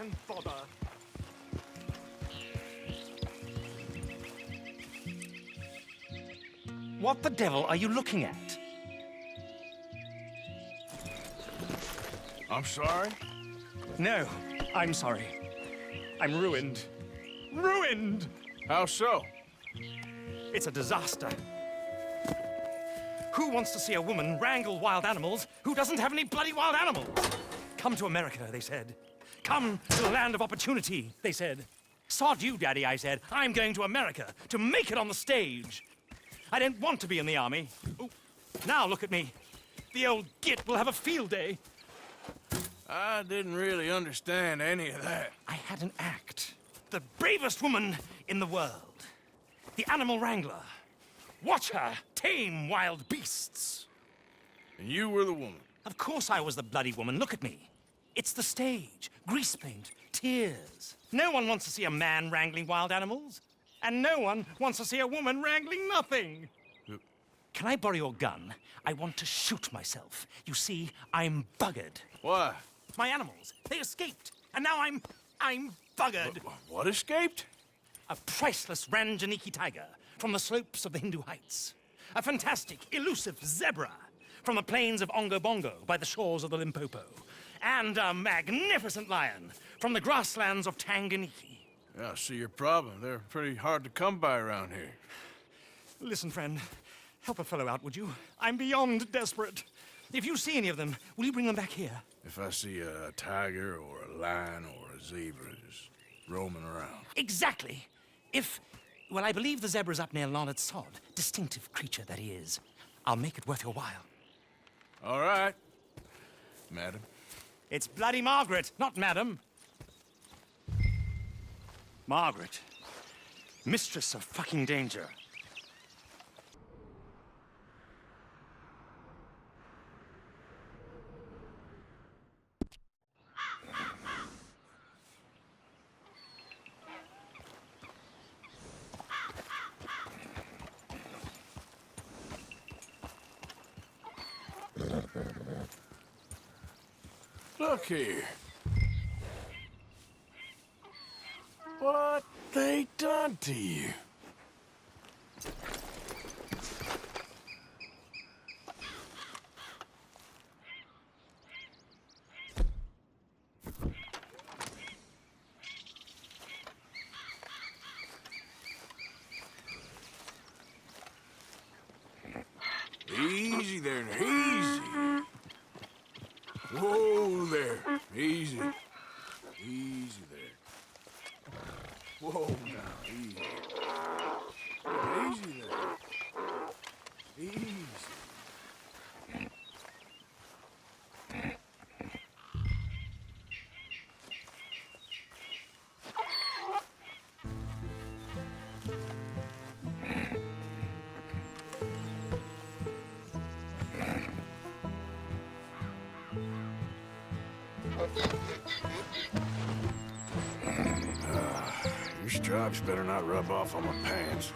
and bother. What the devil are you looking at? I'm sorry? No, I'm sorry. I'm ruined. Ruined! How so? It's a disaster. Who wants to see a woman wrangle wild animals who doesn't have any bloody wild animals? Come to America, they said. Come to the land of opportunity, they said. Sod you, Daddy, I said. I'm going to America to make it on the stage. I don't want to be in the army. Ooh, now look at me. The old git will have a field day. I didn't really understand any of that. I had an act. The bravest woman in the world. The animal wrangler. Watch her tame wild beasts. And you were the woman. Of course I was the bloody woman. Look at me. It's the stage. Grease paint. Tears. No one wants to see a man wrangling wild animals. And no one wants to see a woman wrangling nothing. Can I borrow your gun? I want to shoot myself. You see, I'm buggered. Why? My animals, they escaped. And now I'm buggered. What escaped? A priceless Ranjaniki tiger from the slopes of the Hindu Heights. A fantastic, elusive zebra from the plains of Ongo Bongo by the shores of the Limpopo. And a magnificent lion from the grasslands of Tanganyika. Yeah, I see your problem. They're pretty hard to come by around here. Listen, friend, help a fellow out, would you? I'm beyond desperate. If you see any of them, will you bring them back here? If I see a tiger or a lion or a zebra just roaming around. Exactly. Well, I believe the zebra's up near Larned Sod. Distinctive creature that he is. I'll make it worth your while. All right, madam. It's bloody Margaret, not madam. Margaret. Mistress of fucking danger. Look here. What they done to you? Easy there, easy. Whoa there, easy. Easy there. Whoa now, easy. Easy there. Easy. Your stripes better not rub off on my pants.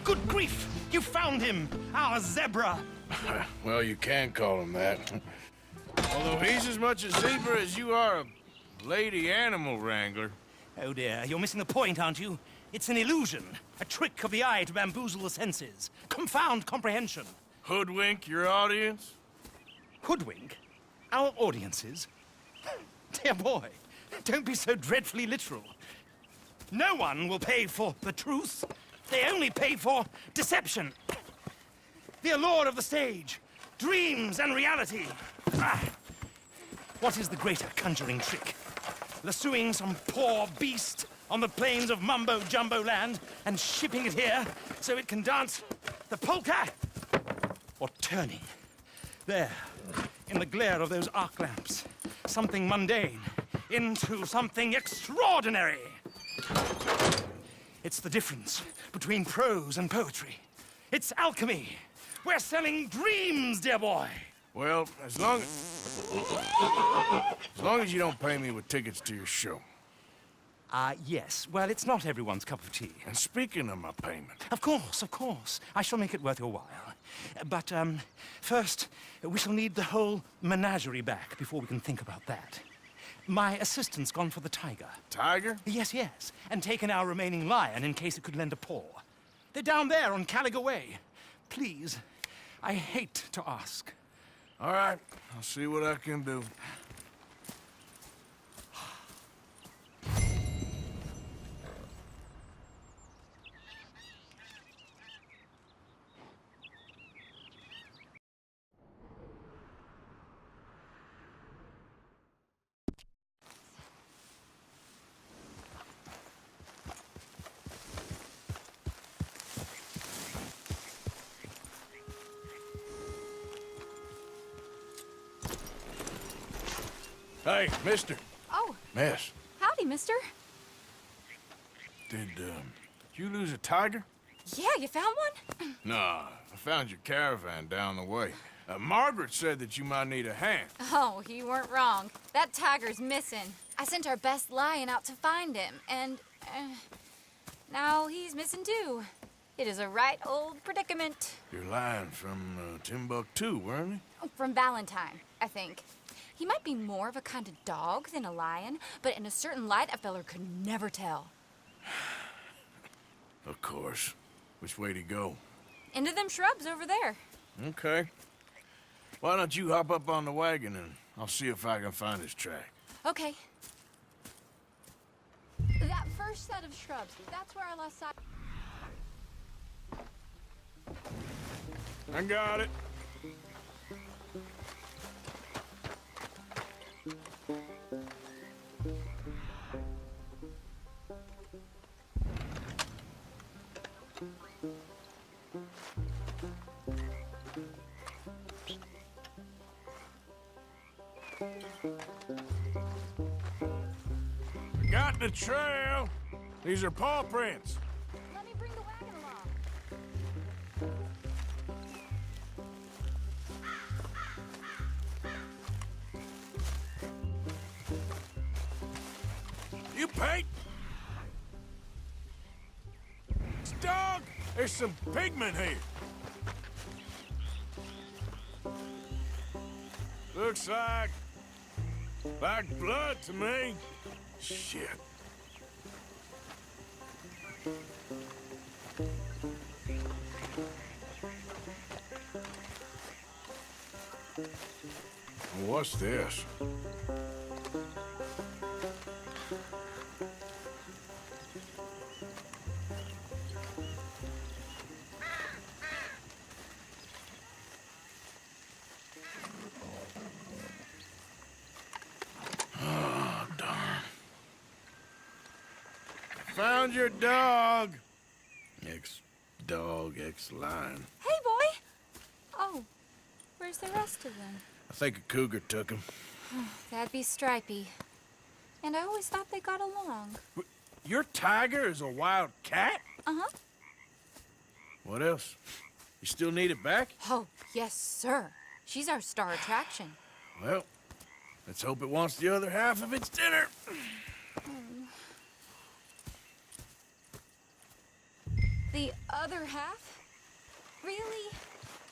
Good grief! You found him! Our zebra! Well, you can call him that. Although he's as much a zebra as you are a lady animal wrangler. Oh dear, you're missing the point, aren't you? It's an illusion. A trick of the eye to bamboozle the senses. Confound comprehension. Hoodwink your audience? Hoodwink? Our audiences? Dear boy, don't be so dreadfully literal. No one will pay for the truth. They only pay for deception. The allure of the stage, dreams and reality. What is the greater conjuring trick? Lassoing some poor beast on the plains of mumbo-jumbo land and shipping it here so it can dance the polka? Or turning, there, in the glare of those arc lamps, something mundane into something extraordinary? It's the difference between prose and poetry. It's alchemy. We're selling dreams, dear boy. Well, as long as you don't pay me with tickets to your show. Yes. Well, it's not everyone's cup of tea. And speaking of my payment, Of course, of course. I shall make it worth your while. But, first, we shall need the whole menagerie back before we can think about that. My assistant's gone for the tiger. tiger? Yes, yes. And taken our remaining lion in case it could lend a paw. They're down there on Caliga Way. Please, I hate to ask. All right, I'll see what I can do. Hey, mister. Oh, Miss, howdy, mister. did you lose a tiger? Yeah, you found one? Nah, I found your caravan down the way. Margaret said that you might need a hand. Oh, you weren't wrong. That tiger's missing. I sent our best lion out to find him, and now he's missing too. It is a right old predicament. Your lion from Timbuktu, weren't he? From Valentine, I think. He might be more of a kind of dog than a lion, but in a certain light, a feller could never tell. Of course. Which way to go? Into them shrubs over there. Okay. Why don't you hop up on the wagon and I'll see if I can find his track. Okay. That first set of shrubs, that's where I lost sight. I got it. Got the trail. These are paw prints. Let me bring the wagon along. You paint? Dog, there's some pigment here. Looks like blood to me. Shit. What's this? Found your dog. Ex-dog, ex-lion. Hey, boy! Oh, where's the rest of them? I think a cougar took him. That'd be Stripey. And I always thought they got along. Your tiger is a wild cat? Uh-huh. What else? You still need it back? Oh, yes, sir. She's our star attraction. Well, let's hope it wants the other half of its dinner. The other half? Really?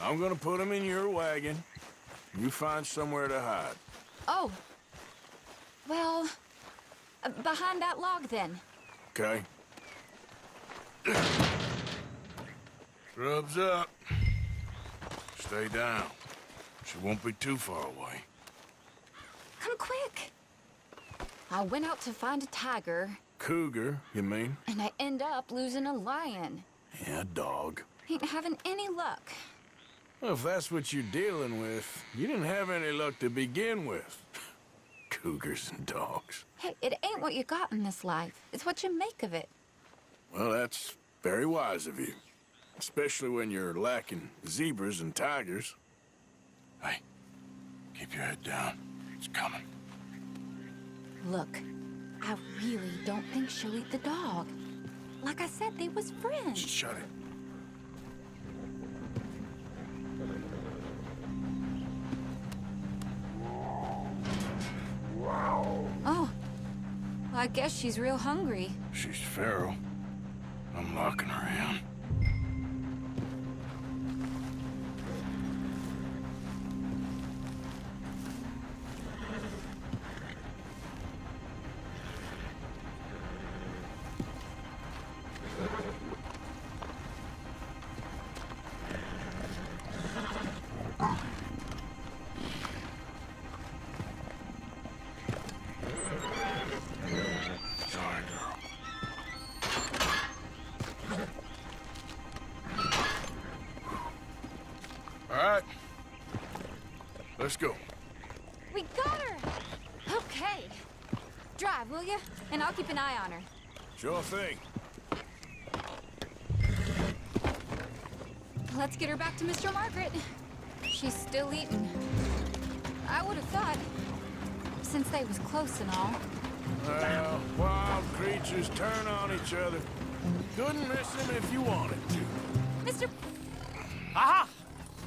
I'm gonna put him in your wagon. You find somewhere to hide. Oh. Well, behind that log, then. Okay? Scrubs up. Stay down. She won't be too far away. Come quick. I went out to find a tiger, Cougar, you mean? and I end up losing a lion. Yeah, dog. Ain't having any luck. Well, if that's what you're dealing with, you didn't have any luck to begin with. Cougars and dogs. Hey, it ain't what you got in this life. It's what you make of it. Well, that's very wise of you. Especially when you're lacking zebras and tigers. Hey, keep your head down. It's coming. Look, I really don't think she'll eat the dog. Like I said, they was friends. Shut it. Oh, well, I guess she's real hungry. She's feral. I'm locking her in. Let's go. We got her! Okay. Drive, will you? And I'll keep an eye on her. Sure thing. Let's get her back to Mr. Margaret. She's still eating. I would have thought, since they was close and all. Well, wild creatures turn on each other. Couldn't miss them if you wanted to. Mr. Aha!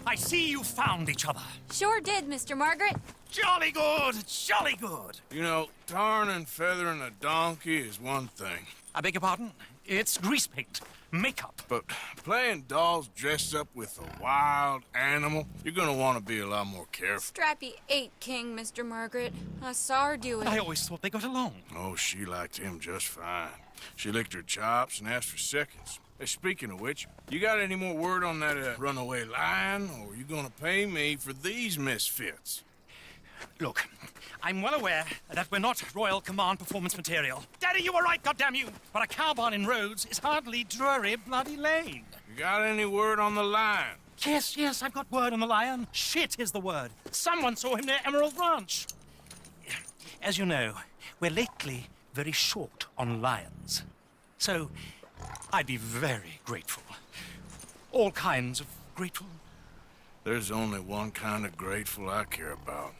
I see you found each other. Sure did, Mr. Margaret. Jolly good, jolly good. You know, tarring and feathering a donkey is one thing. I beg your pardon? It's grease paint, makeup. But playing dolls dressed up with a wild animal, you're gonna want to be a lot more careful. Strappy ate King, Mr. Margaret. I saw her do it. I always thought they got along. Oh, she liked him just fine. She licked her chops and asked for seconds. Hey, speaking of which, you got any more word on that runaway lion, or are you gonna pay me for these misfits? Look, I'm well aware that we're not Royal Command performance material. Daddy, you were right, goddamn you! But a cow barn in Rhodes is hardly Drury Bloody Lane. You got any word on the lion? Yes, I've got word on the lion. Shit is the word. Someone saw him near Emerald Ranch. As you know, we're lately very short on lions. So, I'd be very grateful. All kinds of grateful. There's only one kind of grateful I care about.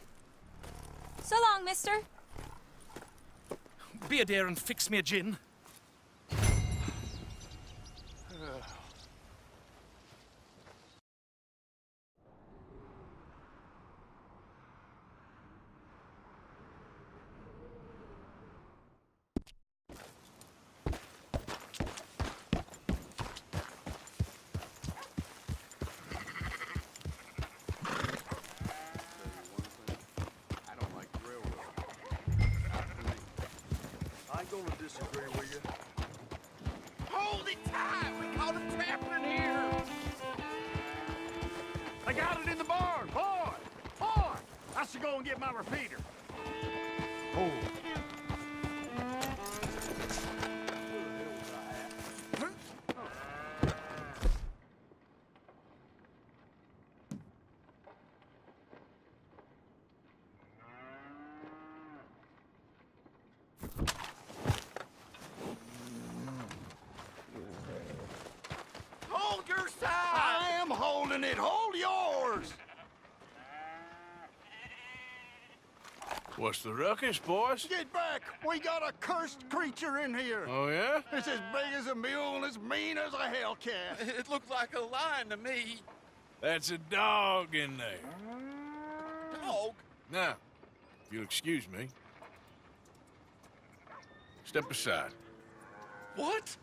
So long, mister. Be a dear and fix me a gin. Gonna disagree with you. Hold it tight! We caught a trapper in here! I got it in the barn! Boy! Boy! I should go and get my repeater. Oh. Hold your side! I am holding it. Hold yours! What's the ruckus, boys? Get back! We got a cursed creature in here. Oh, yeah? It's as big as a mule and as mean as a hellcat. It looked like a lion to me. That's a dog in there. Dog? Now, if you'll excuse me, step aside. What?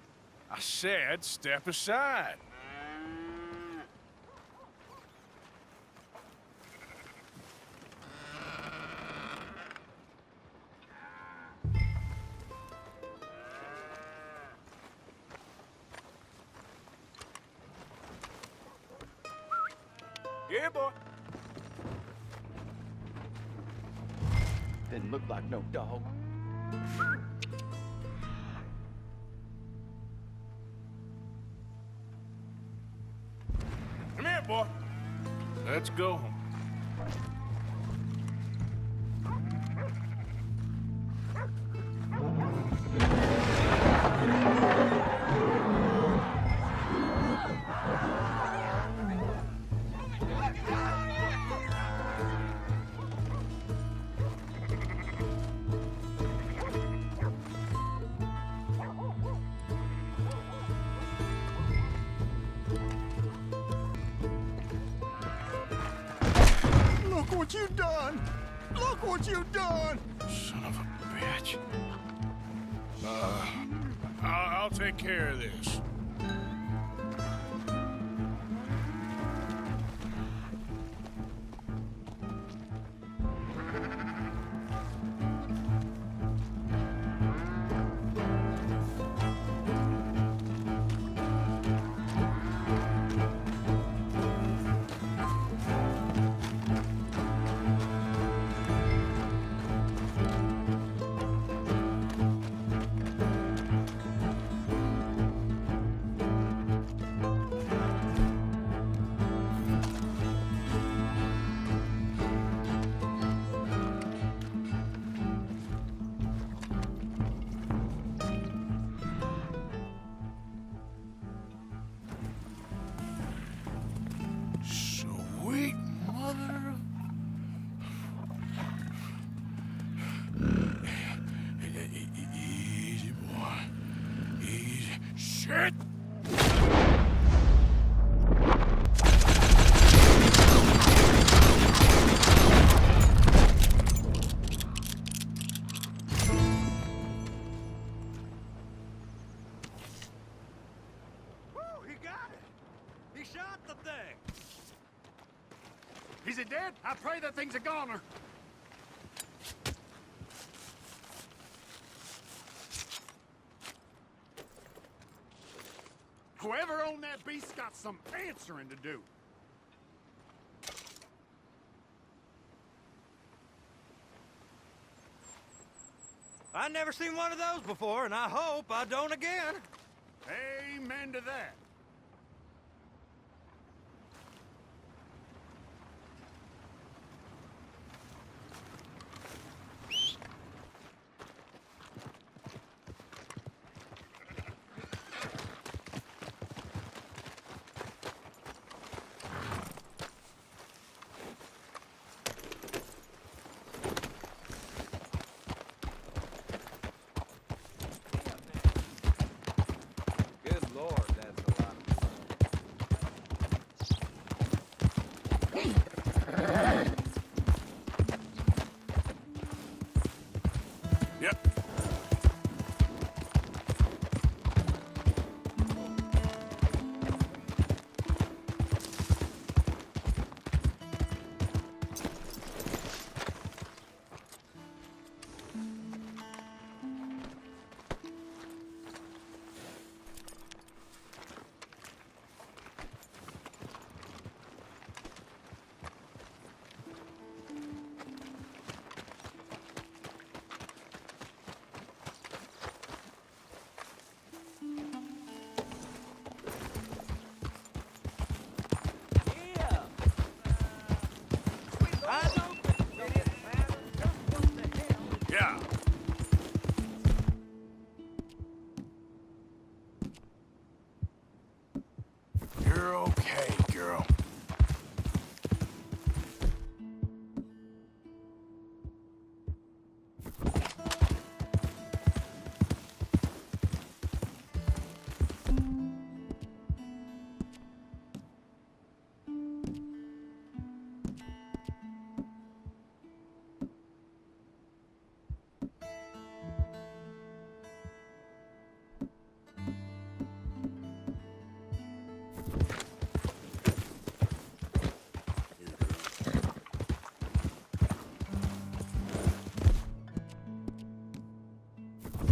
I said step aside. Yeah, boy. Didn't look like no dog. Come here, boy. Let's go home. Look what you've done! Look what you've done! Son of a bitch. I'll take care of this. Sweet mother of... Easy, boy. Easy. Shit! Woo, he got it. He shot the thing. Is it dead? I pray that thing's a goner. Whoever owned that beast's got some answering to do. I never seen one of those before, and I hope I don't again. Amen to that. Good Lord, that's a lot of fun. Yep. Yeah. You're okay, girl.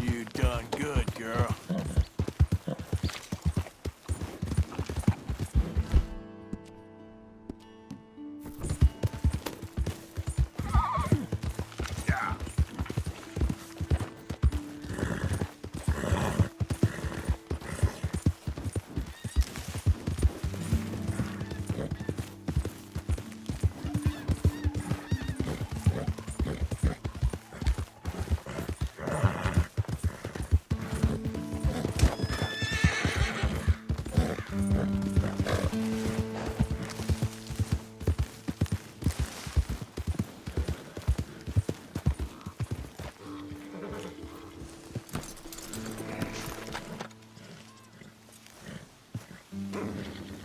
You done good, girl. Yeah.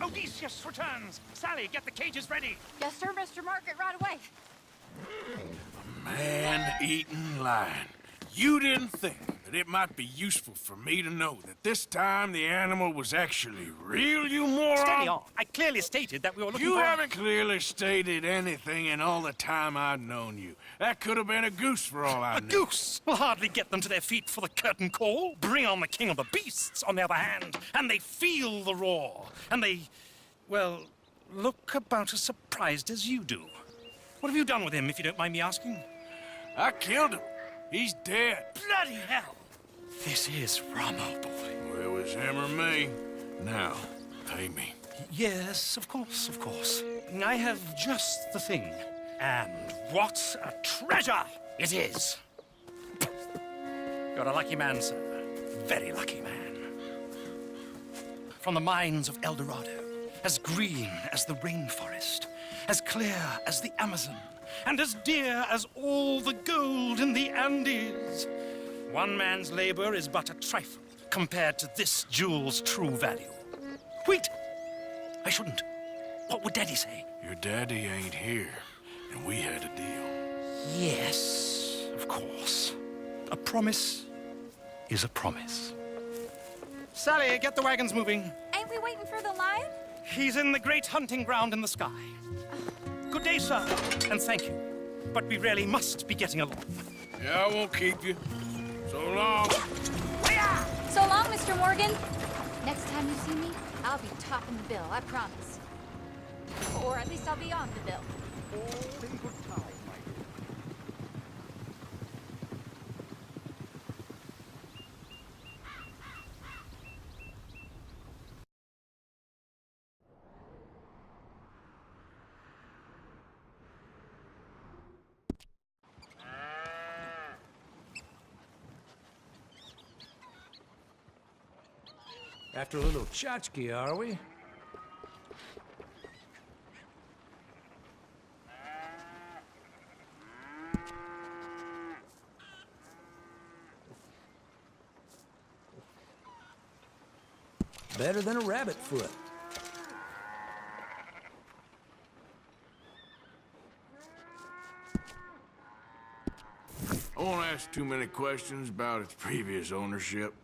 Odysseus returns. Sally, get the cages ready. Yes, sir, Mr. Market, right away. Man-eating lion. You didn't think that that it might be useful for me to know that this time the animal was actually real, you moron? Steady on. I clearly stated that we were looking You for... haven't clearly stated anything in all the time I've known you. That could have been a goose for all I A knew. goose will hardly get them to their feet for the curtain call. Bring on the king of the beasts, on the other hand, and they feel the roar. And they, well, look about as surprised as you do. What have you done with him, if you don't mind me asking? I killed him. He's dead. Bloody hell! This is Ramo, boy. Well, it was him or me. Now, pay me. Yes, of course, of course. I have just the thing. And what a treasure it is! You're a lucky man, sir. Very lucky man. From the mines of El Dorado, as green as the rainforest, as clear as the Amazon, and as dear as all the gold in the Andes. One man's labor is but a trifle compared to this jewel's true value. Wait! I shouldn't. What would Daddy say? Your daddy ain't here, and we had a deal. Yes, of course. A promise is a promise. Sally, get the wagons moving. Ain't we waiting for the lion? He's in the great hunting ground in the sky. Good day, sir, and thank you. But we really must be getting along. Yeah, I won't keep you. So long. So long, Mr. Morgan. Next time you see me, I'll be topping the bill, I promise. Or at least I'll be on the bill. All in good time, my dear. After a little tchotchke, are we? Better than a rabbit foot. I won't ask too many questions about its previous ownership.